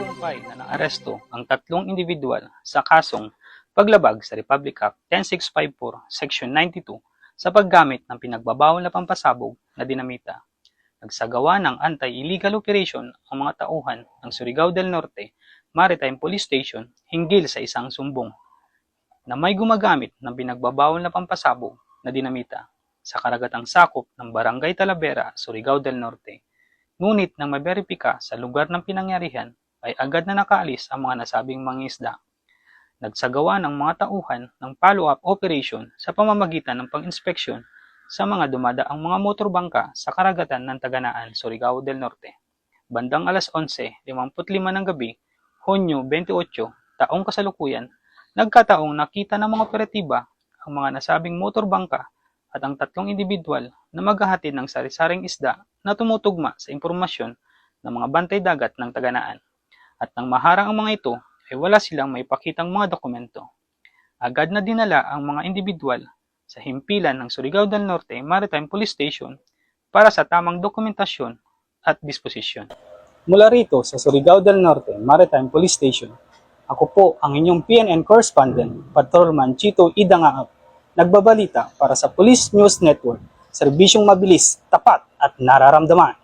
Nagtagumpay na naaresto ang tatlong individual sa kasong paglabag sa Republic Act 10654, Section 92 sa paggamit ng pinagbabawal na pampasabog na dinamita. Nagsagawa ng anti-illegal operation ang mga tauhan ng Surigao del Norte Maritime Police Station hinggil sa isang sumbong na may gumagamit ng pinagbabawal na pampasabog na dinamita sa karagatang sakop ng Barangay Talavera, Surigao del Norte. Ngunit nang maberipika sa lugar ng pinangyarihan ay agad na nakaalis ang mga nasabing mangingisda. Nagsagawa ng mga tauhan ng follow-up operation sa pamamagitan ng pang-inspeksyon sa mga dumadaang mga motorbangka sa karagatan ng Taganaan, Surigao del Norte. Bandang alas 11:55 ng gabi, Hunyo 28, taong kasalukuyan, nagkataong nakita ng mga operatiba ang mga nasabing motorbangka at ang tatlong individual na maghahatid ng sari-saring isda na tumutugma sa impormasyon ng mga bantay dagat ng Taganaan. At nang maharang ang mga ito, ay wala silang maipakitang mga dokumento. Agad na dinala ang mga individual sa himpilan ng Surigao del Norte Maritime Police Station para sa tamang dokumentasyon at disposisyon. Mula rito sa Surigao del Norte Maritime Police Station, ako po ang inyong PNN correspondent, Patrolman Chito Idangaap, nagbabalita para sa Police News Network, serbisyong mabilis, tapat at nararamdaman.